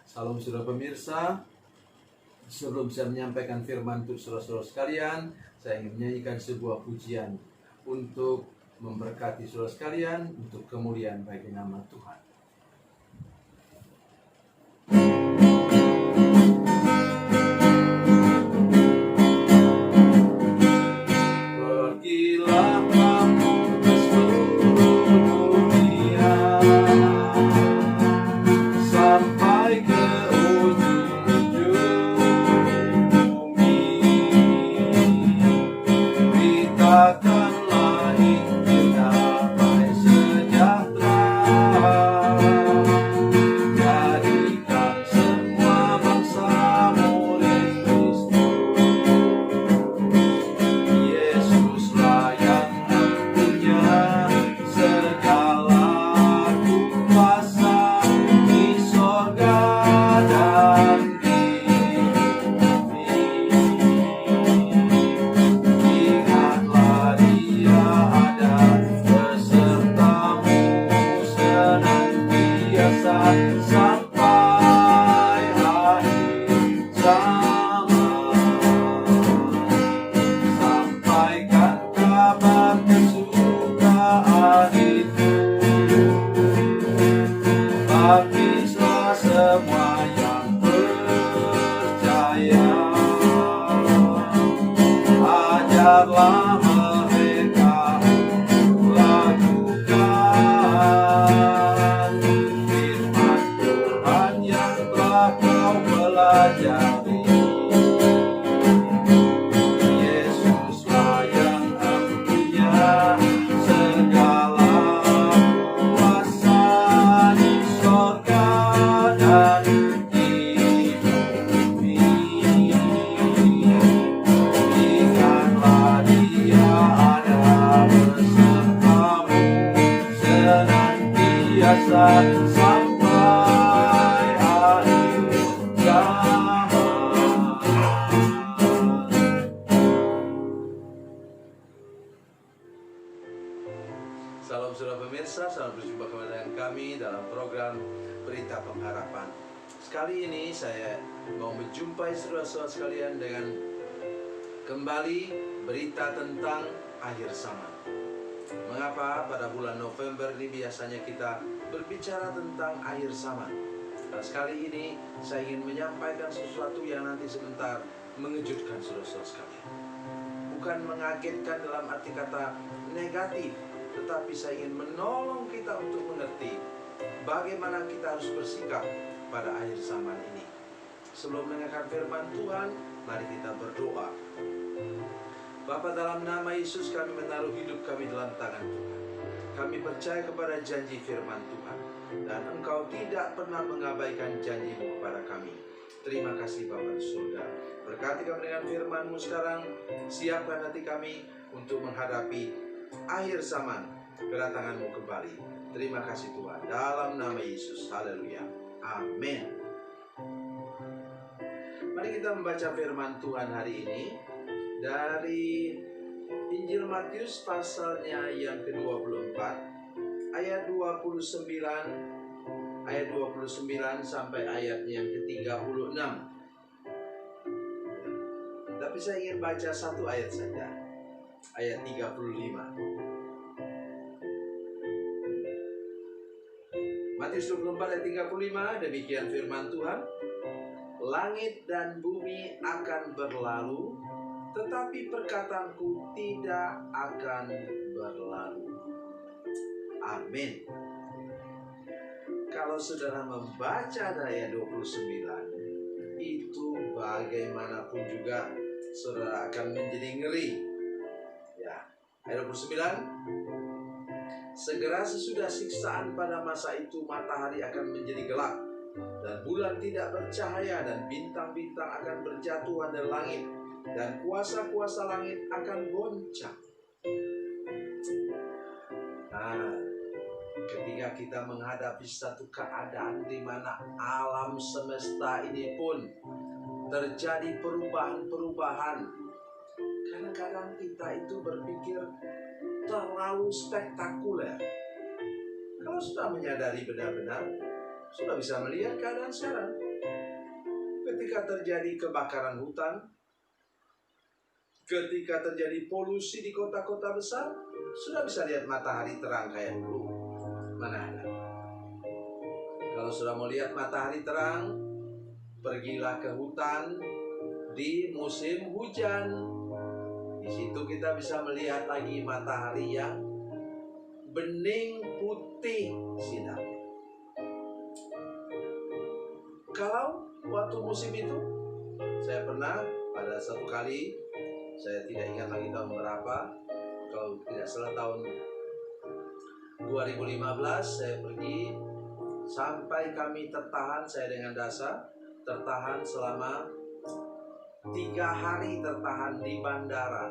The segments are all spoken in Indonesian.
Salam saudara pemirsa. Sebelum saya menyampaikan firman untuk saudara-saudara sekalian, saya ingin menyanyikan sebuah pujian untuk memberkati saudara sekalian, untuk kemuliaan bagi nama Tuhan. Pergilah kamu ke seluruh dunia, sampai ke ujung bumi. Beritakanlah Injil damai sejahtera, jadikan semua bangsa murid Kristus. Yesuslah yang punya segala kuasa di sorga dan di bumi. Ingatlah Dia ada besertamu senantiasa sampai akhir zaman. Sampaikan kabar kesukaan itu, baptislah semua yang percaya. Ajarlah mereka untuk lakukan firman Tuhan yang telah kau pelajari. Yesuslah yang punya segala kuasa di sorga dan di bumi. Ingatlah Dia ada besertamu senantiasa sampai akhir zaman. Salam saudara pemirsa, selamat berjumpa kembali dengan kami dalam program Berita Pengharapan. Sekali ini saya mau menjumpai saudara-saudara sekalian dengan kembali berita tentang akhir zaman. Mengapa pada bulan November ini biasanya kita berbicara tentang akhir zaman? Nah, sekali ini saya ingin menyampaikan sesuatu yang nanti sebentar mengejutkan saudara-saudara sekalian. Bukan mengagetkan dalam arti kata negatif, tetapi saya ingin menolong kita untuk mengerti bagaimana kita harus bersikap pada akhir zaman ini. Sebelum mendengarkan firman Tuhan, mari kita berdoa. Bapa, dalam nama Yesus kami menaruh hidup kami dalam tangan Tuhan. Kami percaya kepada janji firman Tuhan, dan Engkau tidak pernah mengabaikan janji-Mu kepada kami. Terima kasih Bapa di surga. Berkati kami dengan firman-Mu sekarang. Siapkan hati kami untuk menghadapi akhir zaman, kedatangan-Mu kembali. Terima kasih Tuhan, dalam nama Yesus. Haleluya. Amin. Mari kita membaca firman Tuhan hari ini dari Injil Matius pasalnya yang ke-24 ayat 29 sampai ayatnya yang ke-36. Tapi saya ingin baca satu ayat saja, ayat 35. Matius 24 ayat 35, demikian firman Tuhan. Langit dan bumi akan berlalu, tetapi perkataanku tidak akan berlalu. Amin. Kalau saudara membaca ayat 29, itu bagaimanapun juga saudara akan menjadi ngeri. Ya, ayat 29. Segera sesudah siksaan pada masa itu matahari akan menjadi gelap, dan bulan tidak bercahaya, dan bintang-bintang akan berjatuhan dari langit, dan kuasa-kuasa langit akan goncang. Nah, ketika kita menghadapi satu keadaan di mana alam semesta ini pun terjadi perubahan-perubahan, kadang-kadang kita itu berpikir terlalu spektakuler. Kalau sudah menyadari benar-benar, sudah bisa melihat keadaan sekarang. ketika terjadi kebakaran hutan, ketika terjadi polusi di kota-kota besar, sudah bisa lihat matahari terang kayak dulu. Mana ada? Kalau sudah mau lihat matahari terang, pergilah ke hutan di musim hujan. Di situ kita bisa melihat lagi matahari yang bening putih sinar. Kalau waktu musim itu, saya pernah pada satu kali, saya tidak ingat lagi tahun berapa, kalau tidak salah tahun 2015, saya pergi sampai kami tertahan, saya dengan Dasa tertahan selama 3 hari tertahan di bandara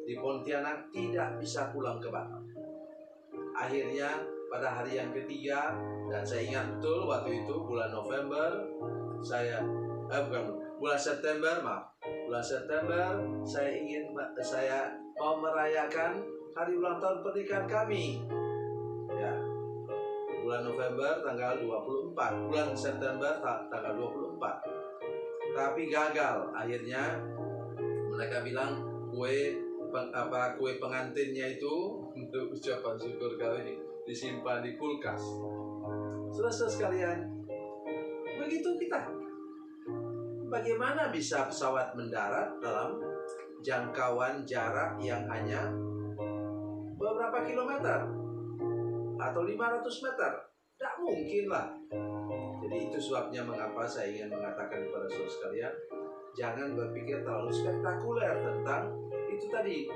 di Pontianak, tidak bisa pulang ke Batam. Akhirnya pada hari yang ketiga, dan saya ingat betul waktu itu bulan November, bulan September, saya mau merayakan hari ulang tahun pernikahan kami. Ya, bulan November tanggal 24, bulan September tanggal 24. Tapi gagal. Akhirnya mereka bilang kue pengantinnya itu untuk ucapan syukur kami disimpan di kulkas. Saudara sekalian, begitu kita. Bagaimana bisa pesawat mendarat dalam jangkauan jarak yang hanya beberapa kilometer atau 500 meter? Tidak mungkin lah. Jadi itu sebabnya mengapa saya ingin mengatakan kepada saudara sekalian, jangan berpikir terlalu spektakuler tentang itu tadi.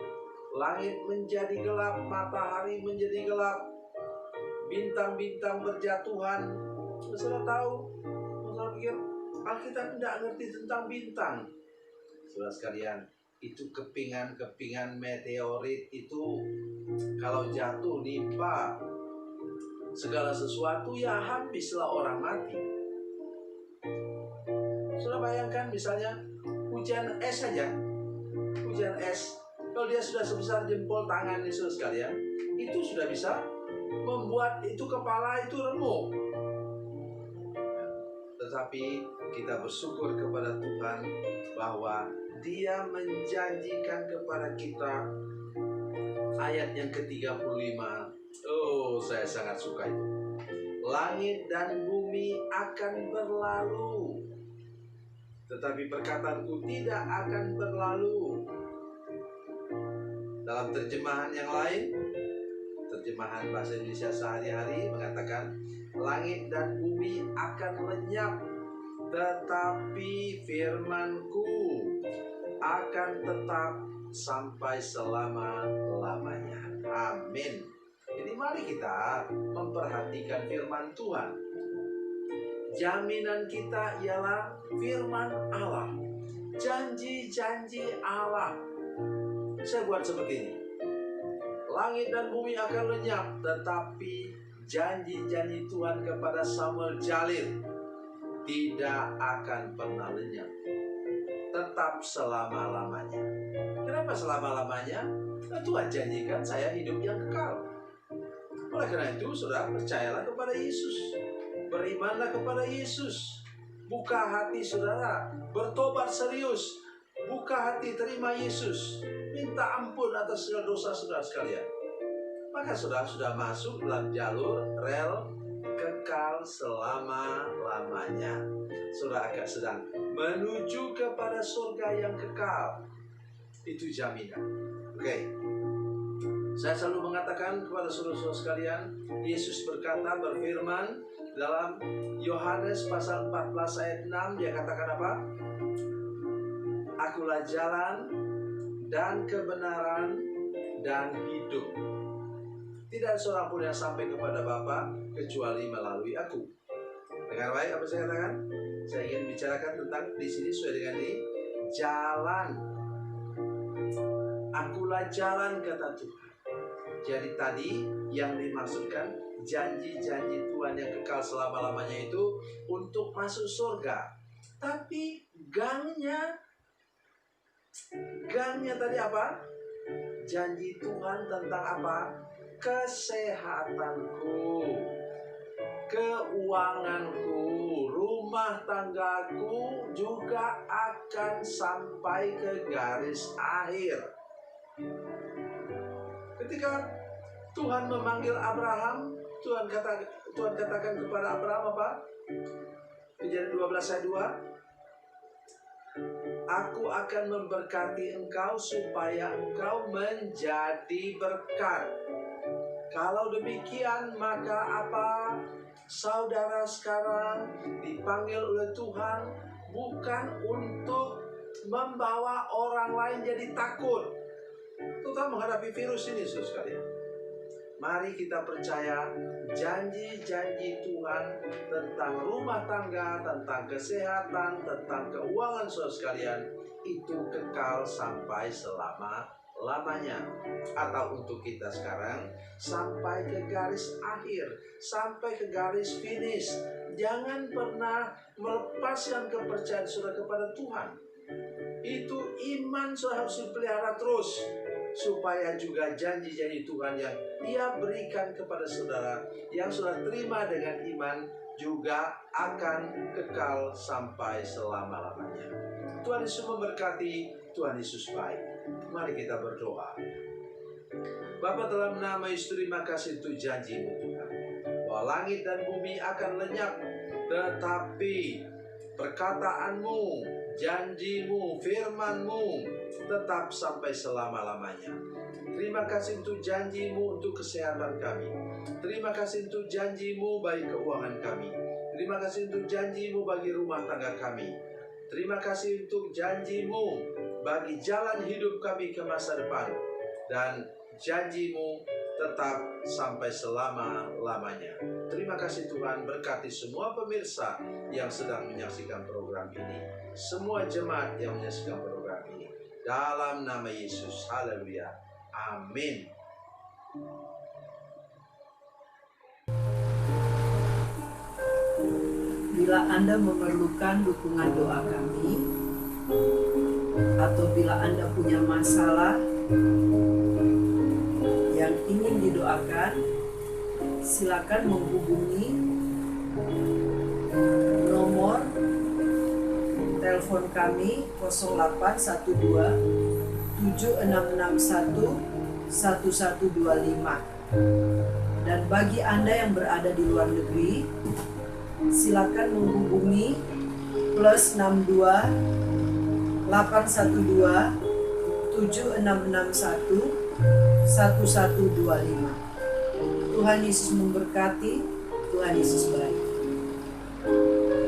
Langit menjadi gelap, matahari menjadi gelap, bintang-bintang berjatuhan. Saudara tahu, saudara pikir Alkitab tidak ngerti tentang bintang. Saudara sekalian, itu kepingan meteorit itu kalau jatuh nimpa segala sesuatu, ya habislah orang mati. Sudah bayangkan misalnya hujan es saja, hujan es, kalau dia sudah sebesar jempol tangan saudara sekalian, itu sudah bisa membuat itu kepala itu remuk. Tetapi kita bersyukur kepada Tuhan bahwa Dia menjanjikan kepada kita ayat yang ke-35. Oh, saya sangat suka itu. Langit dan bumi akan berlalu, tetapi perkataanku tidak akan berlalu. Dalam terjemahan yang lain, terjemahan bahasa Indonesia sehari-hari mengatakan, langit dan bumi akan lenyap, tetapi firmanku akan tetap sampai selama-lamanya. Amin. Jadi mari kita memperhatikan firman Tuhan. Jaminan kita ialah firman Allah, janji-janji Allah. Saya buat seperti ini. Langit dan bumi akan lenyap, tetapi janji-janji Tuhan kepada Samuel Jalil tidak akan pernah lenyap, tetap selama-lamanya. Kenapa selama-lamanya? Tuhan janjikan saya hidup yang kekal. Oleh karena itu, saudara, percayalah kepada Yesus, berimanlah kepada Yesus, buka hati saudara, bertobat serius, buka hati terima Yesus, minta ampun atas segala dosa saudara sekalian. Maka saudara sudah masuk dalam jalur rel kekal selama-lamanya. Saudara akan sedang menuju kepada surga yang kekal. Itu jaminan. Oke. Saya selalu mengatakan kepada saudara-saudara sekalian, Yesus berfirman dalam Yohanes pasal 14 ayat 6, dia katakan apa? Akulah jalan dan kebenaran dan hidup. Tidak seorang pun yang sampai kepada Bapa kecuali melalui aku. Dengar baik apa saya katakan? Saya ingin bicarakan tentang di sini sesuai dengan ini, jalan. Akulah jalan, kata Tuhan. Jadi tadi yang dimaksudkan janji-janji Tuhan yang kekal selama-lamanya itu untuk masuk surga. Tapi gangnya tadi apa? Janji Tuhan tentang apa? Kesehatanku. keuanganku, rumah tanggaku juga akan sampai ke garis akhir. Ketika Tuhan memanggil Abraham, Tuhan katakan kepada Abraham apa? Kejadian 12 ayat 2. Aku akan memberkati engkau supaya engkau menjadi berkat. Kalau demikian, maka apa? Saudara sekarang dipanggil oleh Tuhan bukan untuk membawa orang lain jadi takut, terutama menghadapi virus ini, saudara sekalian. Mari kita percaya janji-janji Tuhan tentang rumah tangga, tentang kesehatan, tentang keuangan saudara sekalian itu kekal sampai selama-lamanya. Atau untuk kita sekarang sampai ke garis akhir, sampai ke garis finish. Jangan pernah melepaskan kepercayaan saudara kepada Tuhan. Itu iman saudara harus dipelihara terus, supaya juga janji-janji Tuhan yang Dia berikan kepada saudara, yang saudara terima dengan iman, juga akan kekal sampai selama-lamanya. Tuhan Yesus memberkati, Tuhan Yesus baik. Mari kita berdoa. Bapa, dalam nama Yesus, terima kasih untuk janji-Mu Tuhan, bahwa langit dan bumi akan lenyap, tetapi perkataanmu, janjimu, firmanmu tetap sampai selama-lamanya. Terima kasih untuk janjimu untuk kesehatan kami. Terima kasih untuk janjimu bagi keuangan kami. Terima kasih untuk janjimu bagi rumah tangga kami. Terima kasih untuk janjimu bagi jalan hidup kami ke masa depan. Dan janjimu tetap sampai selama-lamanya. Terima kasih Tuhan, berkati semua pemirsa yang sedang menyaksikan program ini, semua jemaat yang menyaksikan program ini, dalam nama Yesus. Haleluya, amin. Bila Anda memerlukan dukungan doa kami, atau bila Anda punya masalah yang ingin didoakan, silakan menghubungi nomor telepon kami 0812 7661 1125. Dan bagi Anda yang berada di luar negeri, silakan menghubungi +62 812 7661 1125. Tuhan Yesus memberkati, Tuhan Yesus baik.